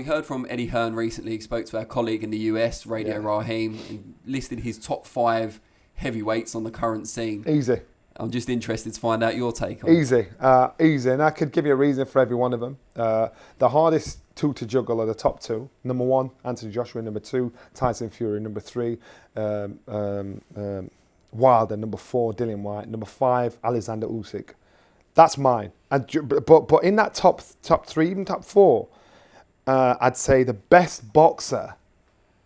we heard from Eddie Hearn recently. He spoke to our colleague in the US, Radio Raheem, and listed his top 5 heavyweights on the current scene. Easy. I'm just interested to find out your take on it. Easy. And I could give you a reason for every one of them. The hardest 2 to juggle are the top 2. Number 1, Anthony Joshua. Number 2, Tyson Fury. Number 3, Wilder. Number 4, Dillian Whyte. Number 5, Alexander Usyk. That's mine. But in that top 3, even top 4, I'd say the best boxer.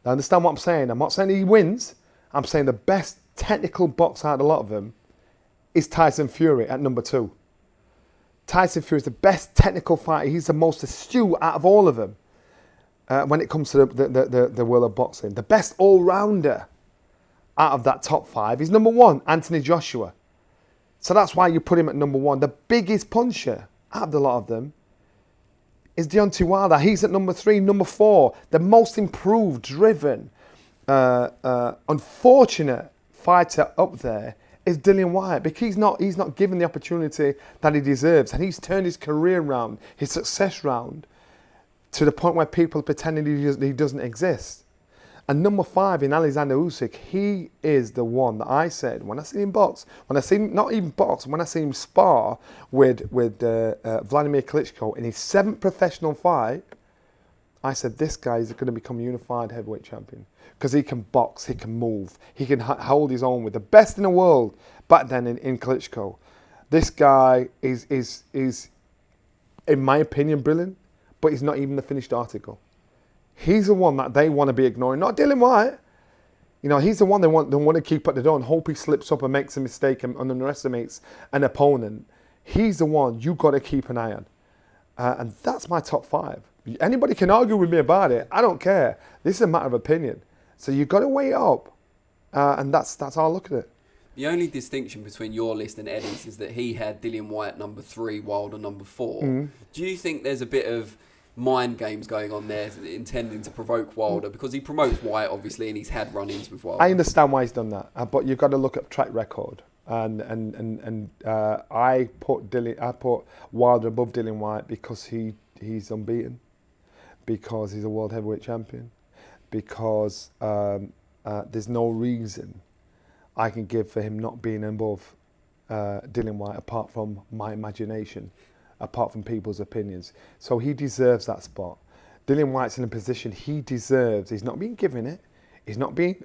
Now understand what I'm saying. I'm not saying he wins. I'm saying the best technical boxer out of a lot of them is Tyson Fury at number 2. Tyson Fury is the best technical fighter. He's the most astute out of all of them when it comes to the world of boxing. The best all-rounder out of that top 5 is number 1, Anthony Joshua. So that's why you put him at number 1. The biggest puncher out of the lot of them is Deontay Wilder. He's at number 3. Number 4, the most improved, driven, unfortunate fighter up there is Dillian Whyte, because he's not given the opportunity that he deserves, and he's turned his career round, his success round, to the point where people are pretending he doesn't exist. And number 5 in Alexander Usyk, he is the one that I said when I see him box, when I see him not even box, when I see him spar with Vladimir Klitschko in his 7th professional fight, I said this guy is going to become a unified heavyweight champion, because he can box, he can move, he can hold his own with the best in the world back then in Klitschko. This guy is, in my opinion, brilliant, but he's not even the finished article. He's the one that they want to be ignoring, not Dillian Whyte. You know, he's the one they want to keep at the door and hope he slips up and makes a mistake and underestimates an opponent. He's the one you got to keep an eye on. And that's my top 5. Anybody can argue with me about it. I don't care. This is a matter of opinion. So you've got to weigh it up. And that's how I look at it. The only distinction between your list and Eddie's is that he had Dillian Whyte number 3, Wilder number 4. Mm. Do you think there's a bit of mind games going on there, intending to provoke Wilder, because he promotes Whyte obviously, and he's had run-ins with Wilder? I understand why he's done that, but you've got to look at track record. And I put Wilder above Dillian Whyte because he's unbeaten, because he's a world heavyweight champion, because there's no reason I can give for him not being above Dillian Whyte, apart from my imagination, apart from people's opinions. So he deserves that spot. Dillian Whyte's in a position he deserves. He's not being given it. He's not being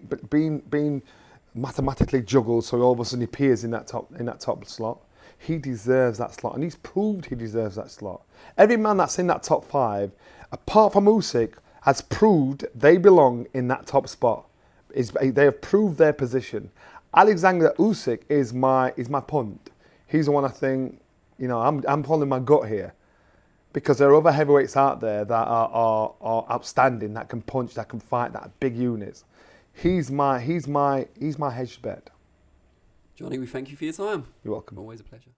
mathematically juggled, so all of a sudden he appears in that top slot. He deserves that slot, and he's proved he deserves that slot. Every man that's in that top 5, apart from Usyk, has proved they belong in that top spot. They have proved their position. Alexander Usyk is my punt. He's the one I think, you know, I'm following my gut here, because there are other heavyweights out there that are outstanding, that can punch, that can fight, that are big units. He's my hedged bet. Johnny, we thank you for your time. You're welcome. Always a pleasure.